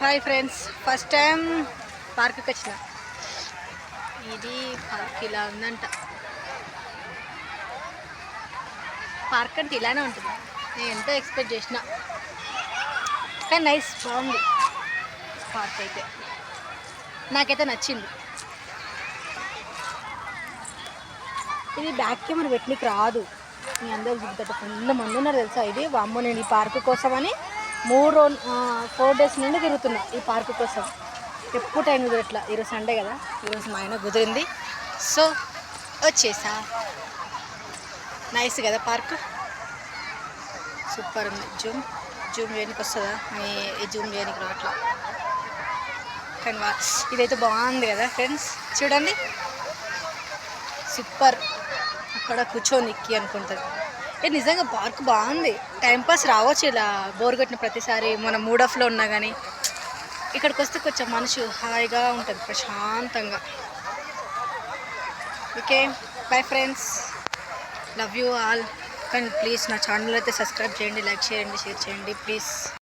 Hi friends, first time పార్క్కి వచ్చిన. ఇది పార్క్ ఇలా ఉందంట. పార్క్ అంటే ఇలానే ఉంటుంది. నేను ఎంతో ఎక్స్పెక్ట్ చేసిన, కానీ నైస్, బాగుంది పార్క్ అయితే. నాకైతే నచ్చింది. ఇది బ్యాక్ కెమెరా పెట్టడానికి రాదు. మీ అందరూ చూపుతారు, ఫుల్ మంది ఉన్నారు తెలుసా. ఇది వామ్మో, నేను ఈ పార్క్ కోసమని 4 డేస్ నుండి తిరుగుతున్నా ఈ పార్క్ కోసం. ఎప్పుడు టైం కుదరట్లా. ఈరోజు సండే కదా, ఈరోజు మా ఆయన కుదిరింది, సో వచ్చేసా. నైస్ కదా పార్క్, సూపర్ ఉంది. జూమ్ చేయడానికి వస్తుందా? ఈ జూమ్ చేయడానికి రావట్లా, కానీ ఇదైతే బాగుంది కదా ఫ్రెండ్స్. చూడండి, సూపర్. అక్కడ కూర్చొని ఎక్కి అనుకుంటుంది. ఇది నిజంగా పార్క్ బాగుంది. టైంపాస్ రావచ్చు ఇలా, బోర్ కొట్టిన ప్రతిసారి మన మూడ్ ఆఫ్లో ఉన్నా కానీ ఇక్కడికి వస్తే కొంచెం మనసు హాయిగా ఉంటుంది, ప్రశాంతంగా. Okay, bye friends, love you all. కానీ ప్లీజ్ నా ఛానల్ అయితే సబ్స్క్రైబ్ చేయండి, లైక్ చేయండి, షేర్ చేయండి ప్లీజ్.